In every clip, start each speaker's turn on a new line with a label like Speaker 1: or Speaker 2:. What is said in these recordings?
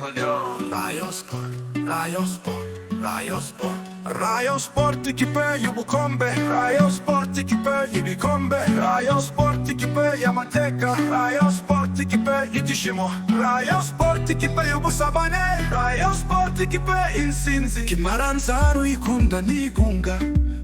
Speaker 1: Condiro, Rayon Sport, Rayon Sport, Rayon Sport. Rayon Sport ekipe y'ubukombe, Rayon Sport ekipe y'ibikombe, Rayon Sport ekipe y'amateka, Rayon Sport ekipe y'igishimo, Rayon Sport ekipe y'ubusabane, Rayon Sport ekipe y'insinzi. Kimaranza uyikunda n'igunga,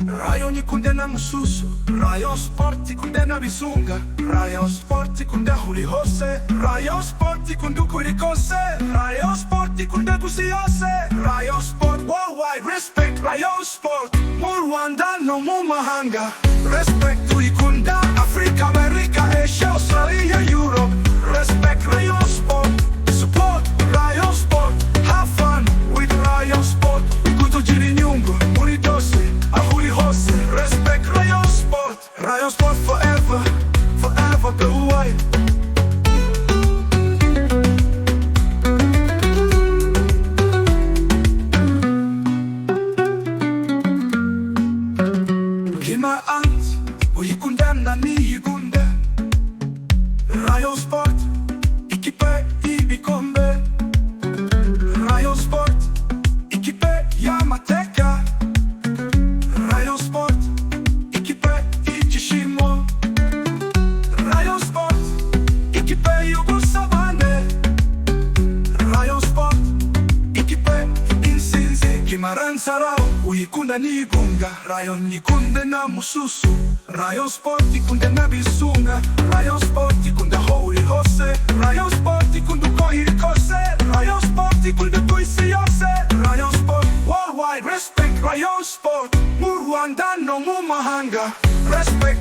Speaker 1: Rayon ikunde na mususu, Rayon Sport ikunde na bisunga, Rayon Sport ikunde huri hose, Rayon Sport ikunde ukuri kose, Rayon Sport ikunde gusi yose, Rayon Sport worldwide respect, Rayon Sport mu Rwanda no mu mahanga, respect uyikunda Africa, America, Asia, Australia, Europe, respect Rayon Sport, support Rayon Sport, have fun with Rayon Sport, ikutugira inyungu muri byose aho uri hose, respect Rayon Sport, Rayon Sport forever, forever the way. Kima ant uyikundana niyikunde, Rayon Sport ikipe y'ibikombe, Rayon Sport ikipe y'amateka, Rayon Sport ikipe y'igishimo, Rayon Sport ikipe y'ubusabane, Rayon Sport ikipe y'insinzi. Kimaranzara uyikunda n'igunga, Rayon ikunde na mususu, Rayon Sport ikunde na bisunga, Rayon Sport ikunde aho uri hose, Rayon Sport ikunde uko iri kose, Rayon Sport ikunde ku isi yose, Rayon Sport worldwide respect, Rayon Sport mu Rwanda no mu mahanga, respect